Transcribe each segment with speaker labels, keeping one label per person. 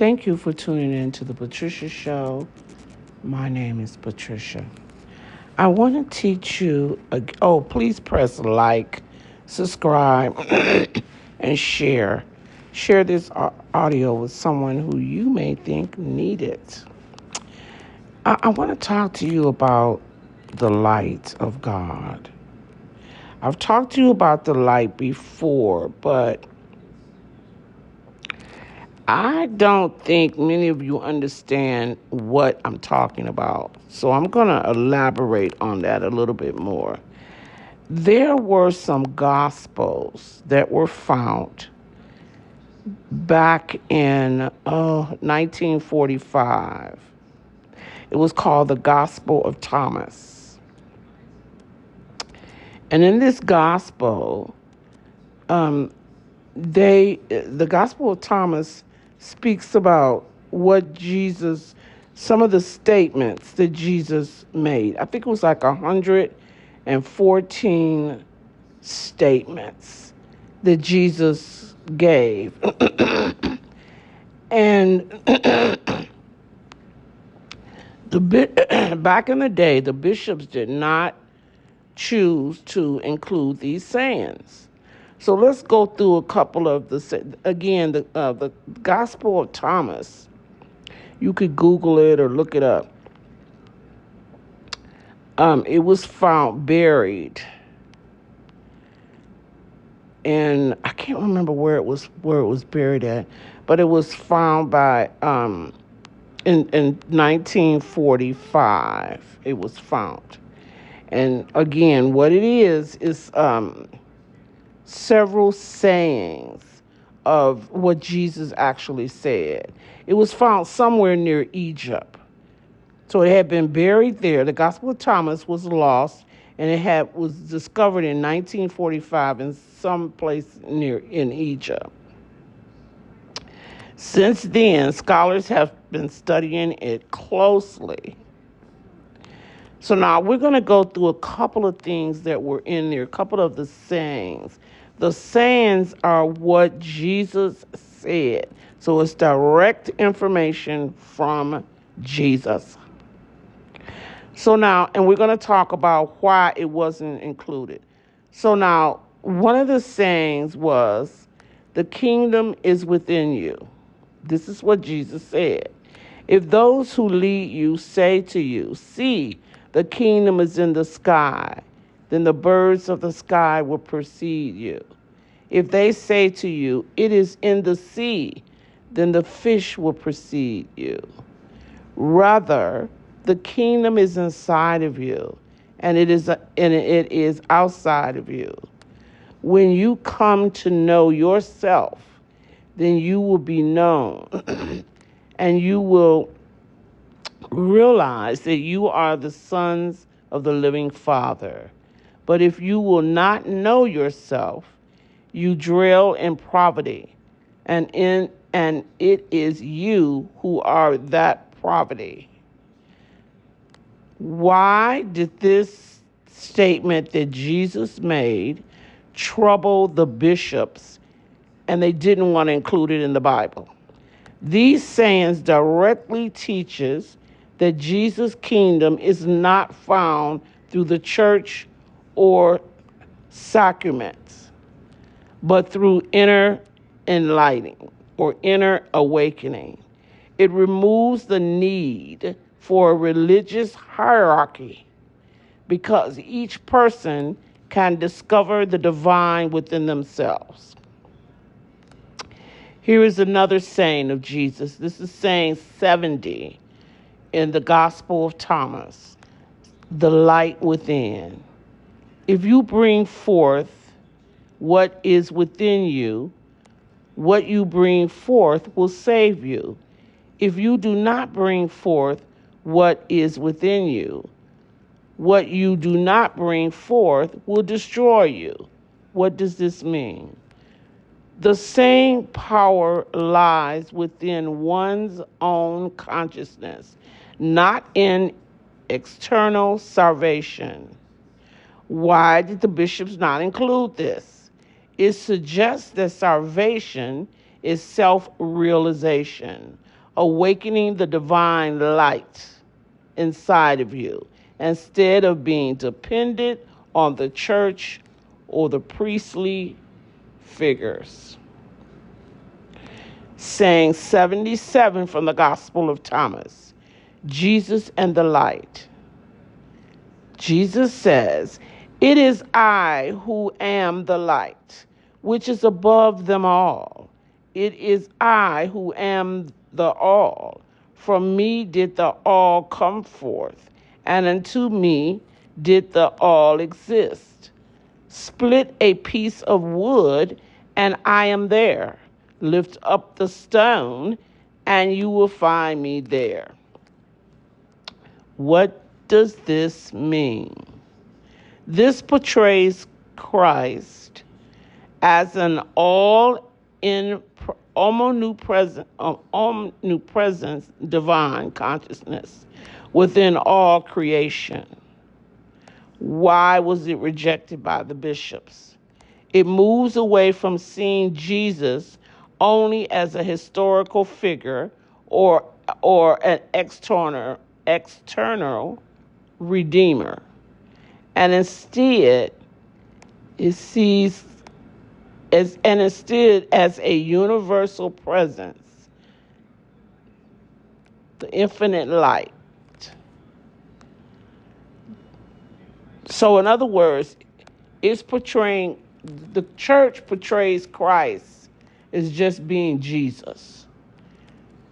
Speaker 1: Thank you for tuning in to the Patricia Show. My name is Patricia. I want to teach you. Please press like, subscribe, and share. Share this audio with someone who you may think need it. I want to talk to you about the light of God. I've talked to you about the light before, but I don't think many of you understand what I'm talking about. So I'm going to elaborate on that a little bit more. There were some gospels that were found back in 1945. It was called the Gospel of Thomas. And in this gospel, the Gospel of Thomas speaks about some of the statements that Jesus made. I think it was like 114 statements that Jesus gave. And back in the day, the bishops did not choose to include these sayings. So let's go through a couple of the Gospel of Thomas. You could Google it or look it up. It was found buried, and I can't remember where it was buried at, but it was found by in 1945. It was found, and again, what it is several sayings of what Jesus actually said. It was found somewhere near Egypt. So it had been buried there. The Gospel of Thomas was lost, and was discovered in 1945 in some place in Egypt. Since then, scholars have been studying it closely. So now we're going to go through a couple of things that were in there, a couple of the sayings. The sayings are what Jesus said. So it's direct information from Jesus. So now, and we're going to talk about why it wasn't included. So now, one of the sayings was, the kingdom is within you. This is what Jesus said. If those who lead you say to you, see, the kingdom is in the sky, then the birds of the sky will precede you. If they say to you, it is in the sea, then the fish will precede you. Rather, the kingdom is inside of you, and it is outside of you. When you come to know yourself, then you will be known, and you will realize that you are the sons of the living Father. But if you will not know yourself, you dwell in poverty, and it is you who are that poverty. Why did this statement that Jesus made trouble the bishops, and they didn't want to include it in the Bible? These sayings directly teaches that Jesus' kingdom is not found through the church or sacraments, but through inner enlightening or inner awakening. It removes the need for a religious hierarchy because each person can discover the divine within themselves. Here is another saying of Jesus. This is saying 70 in the Gospel of Thomas, the light within. If you bring forth what is within you, what you bring forth will save you. If you do not bring forth what is within you, what you do not bring forth will destroy you. What does this mean? The same power lies within one's own consciousness, not in external salvation. Why did the bishops not include this? It suggests that salvation is self-realization, awakening the divine light inside of you instead of being dependent on the church or the priestly figures. Saying 77 from the Gospel of Thomas, Jesus and the light. Jesus says, "It is I who am the light, which is above them all. It is I who am the all. From me did the all come forth, and unto me did the all exist. Split a piece of wood, and I am there. Lift up the stone, and you will find me there." What does this mean? This portrays Christ as an omnipresent divine consciousness within all creation. Why was it rejected by the bishops? It moves away from seeing Jesus only as a historical figure or an external redeemer, and instead it sees as a universal presence, the infinite light. So in other words, the church portrays Christ as just being Jesus.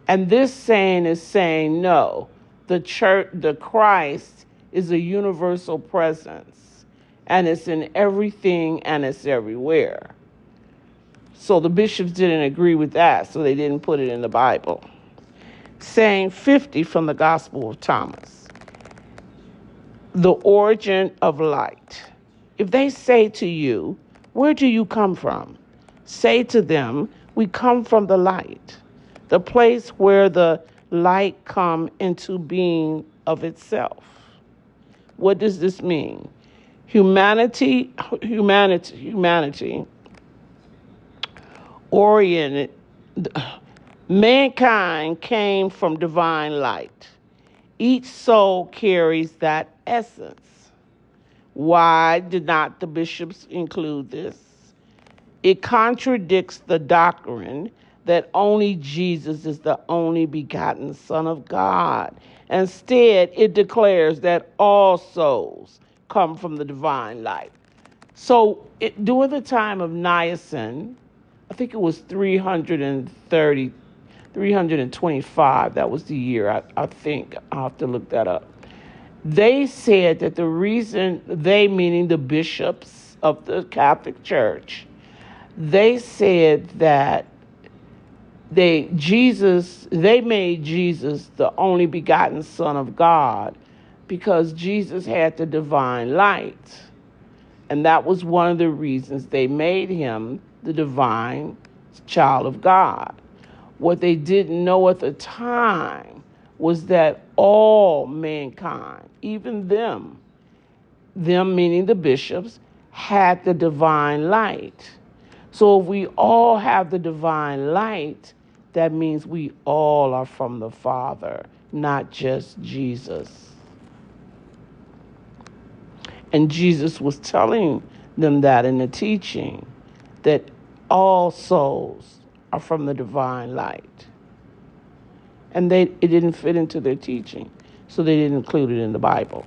Speaker 1: And this saying is saying, no, the Christ is a universal presence, and it's in everything and it's everywhere. So the bishops didn't agree with that, so they didn't put it in the Bible. Saying 50 from the Gospel of Thomas, the origin of light. If they say to you, "Where do you come from?" say to them, "We come from the light, the place where the light come into being of itself." What does this mean? Humanity oriented, mankind came from divine light. Each soul carries that essence. Why did not the bishops include this? It contradicts the doctrine that only Jesus is the only begotten Son of God. Instead, it declares that all souls come from the divine light. So during the time of Nicene, I think it was 325, that was the year, I think. I'll have to look that up. They said that the reason meaning the bishops of the Catholic Church, they said that they made Jesus the only begotten Son of God because Jesus had the divine light. And that was one of the reasons they made him the divine child of God. What they didn't know at the time was that all mankind, even them meaning the bishops, had the divine light. So if we all have the divine light, that means we all are from the Father, not just Jesus. And Jesus was telling them that in the teaching, that all souls are from the divine light. And it didn't fit into their teaching, so they didn't include it in the Bible.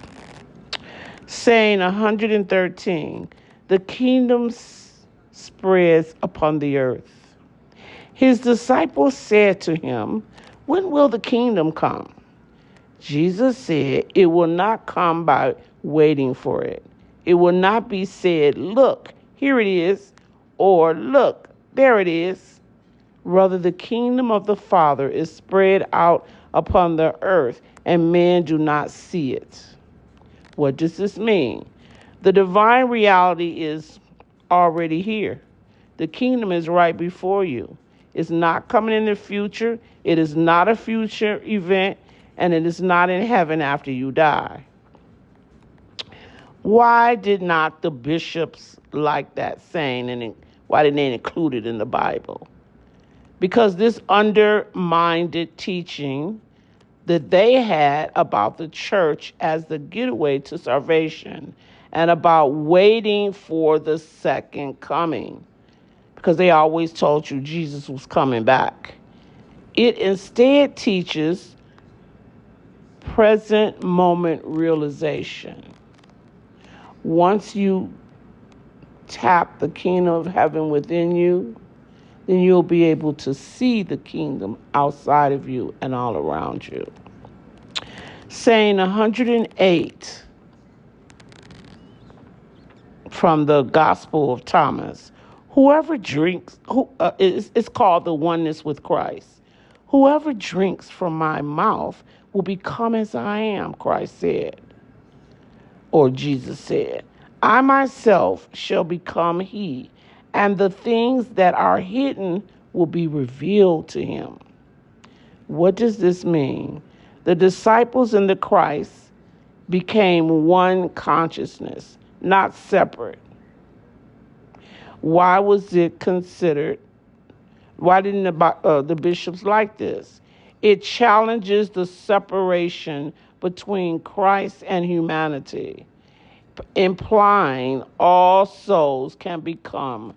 Speaker 1: Saying 113, the kingdom spreads upon the earth. His disciples said to him, "When will the kingdom come?" Jesus said, "It will not come by waiting for it. It will not be said, 'Look, here it is,' or 'Look, there it is.' Rather, the kingdom of the Father is spread out upon the earth, and men do not see it." What does this mean? The divine reality is already here. The kingdom is right before you. It's not coming in the future. It is not a future event, and it is not in heaven after you die. Why did not the bishops like that saying, and why didn't they include it in the Bible? because this undermined teaching that they had about the church as the getaway to salvation and about waiting for the second coming, because they always told you Jesus was coming back. It instead teaches present moment realization. Once you tap the kingdom of heaven within you, then you'll be able to see the kingdom outside of you and all around you. Saying 108 from the Gospel of Thomas, whoever drinks, it's called the oneness with Christ. Whoever drinks from my mouth will become as I am, Christ said, or Jesus said. I myself shall become he, and the things that are hidden will be revealed to him. What does this mean? The disciples and the Christ became one consciousness, not separate. Why was it considered? Why didn't the bishops like this? It challenges the separation between Christ and humanity, implying all souls can become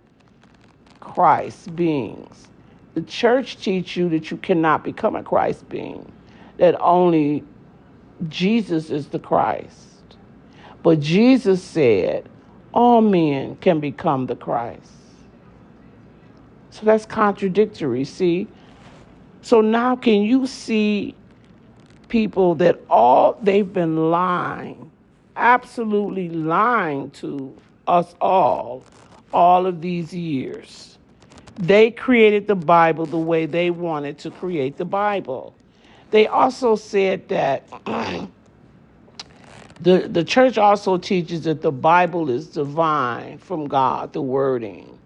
Speaker 1: Christ beings. The church teaches you that you cannot become a Christ being, that only Jesus is the Christ. But Jesus said all men can become the Christ. So that's contradictory, see? So now can you see people that they've been lying, absolutely lying to us all of these years. They created the Bible the way they wanted to create the Bible. They also said that the church also teaches that the Bible is divine from God, the wording.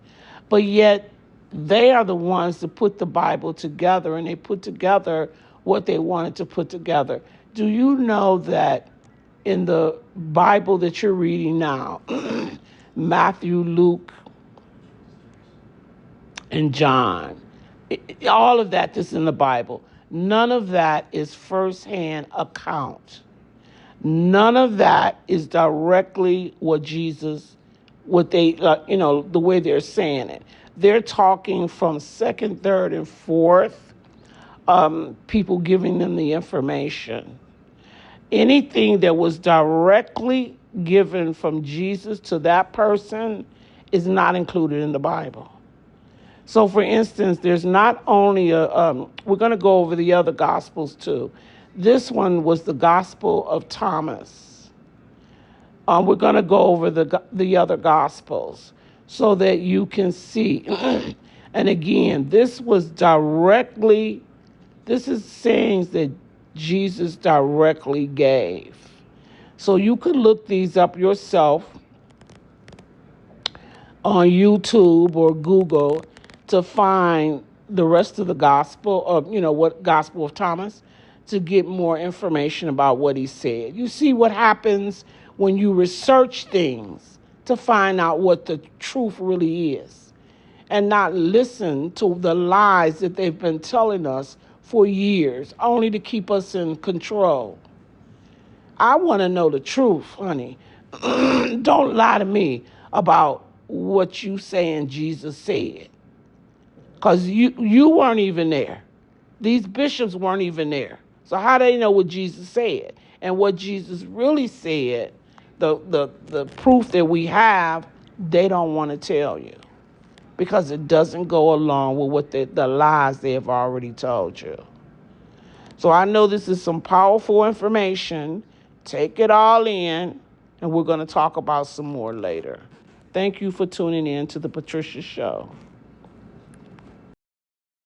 Speaker 1: But yet they are the ones that put the Bible together, and they put together what they wanted to put together. Do you know that in the Bible that you're reading now, Matthew, Luke, and John, all of that is in the Bible. None of that is firsthand account. None of that is directly what they, the way they're saying it. They're talking from second, third, and fourth, people giving them the information. Anything that was directly given from Jesus to that person is not included in the Bible. So, for instance, there's not only we're going to go over the other Gospels too. This one was the Gospel of Thomas. We're going to go over the other Gospels so that you can see. And again, this is sayings that Jesus directly gave. So you could look these up yourself on YouTube or Google to find the rest of the gospel of, what Gospel of Thomas, to get more information about what he said. You see what happens when you research things to find out what the truth really is, and not listen to the lies that they've been telling us for years, only to keep us in control. I want to know the truth, honey. Don't lie to me about what you saying Jesus said. Because you weren't even there. These bishops weren't even there. So how do they know what Jesus said? And what Jesus really said, the proof that we have, they don't want to tell you, because it doesn't go along with what the lies they have already told you. So I know this is some powerful information. Take it all in, and we're going to talk about some more later. Thank you for tuning in to the Patricia Show.